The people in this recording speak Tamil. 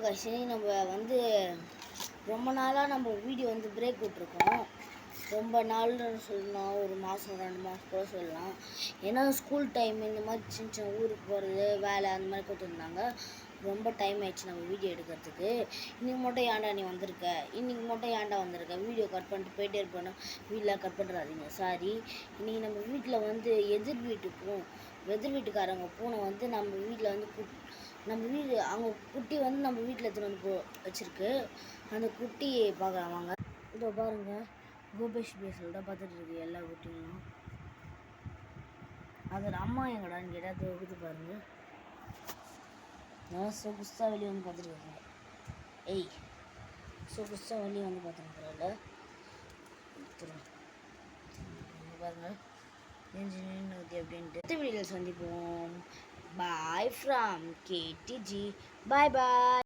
கடைசி நம்ம வந்து ரொம்ப நாளாக நம்ம வீடியோ வந்து பிரேக் விட்ருக்கோம். ரொம்ப நாள்னு சொல்லலாம், ஒரு மாதம் 2 மாதம் கூட சொல்லலாம். ஏன்னா ஸ்கூல் டைம் இந்த மாதிரி சின்ன சின்ன ஊருக்கு போகிறது வேலை அந்த மாதிரி கொடுத்துருந்தாங்க. ரொம்ப டைம் ஆயிடுச்சு நம்ம வீடியோ எடுக்கிறதுக்கு. இன்றைக்கி மட்டும் ஏன்டா நீ வந்திருக்க, இன்றைக்கி மட்டும் ஏன்டா வந்திருக்க, வீடியோ கட் பண்ணிட்டு போயிட்டே இருப்பேன்னா வீட்டில் கட் பண்ணுறாதீங்க சாரி. இன்றைக்கி நம்ம வீட்டில் வந்து எதிர் வீட்டுக்காரங்க பூனை வந்து நம்ம வீட்டில் வந்து நம்ம வீடு அவங்க குட்டி வந்து நம்ம வீட்டில் எடுத்துகிட்டு வந்து வச்சுருக்கு. அந்த குட்டியை பார்க்கலாம் வாங்க. இதோ பாருங்கள், கோபேஷ் பேஸில் தான் பார்த்துட்டு இருக்கு எல்லா குட்டியும். அதோட அம்மா எங்கடான்னு கேட்டால் அது இது பாருங்கள். நான் சொகுஸ்தாக வெளியே வந்து பார்த்துருக்கேன். ஏய் சொகுஸ்தாக வெளியே வந்து பார்த்துருக்குறல பாருங்கள் நின்று அப்படின்ட்டு. அடுத்த வீடியோவில் சந்திப்போம். Bye from KTG. Bye bye.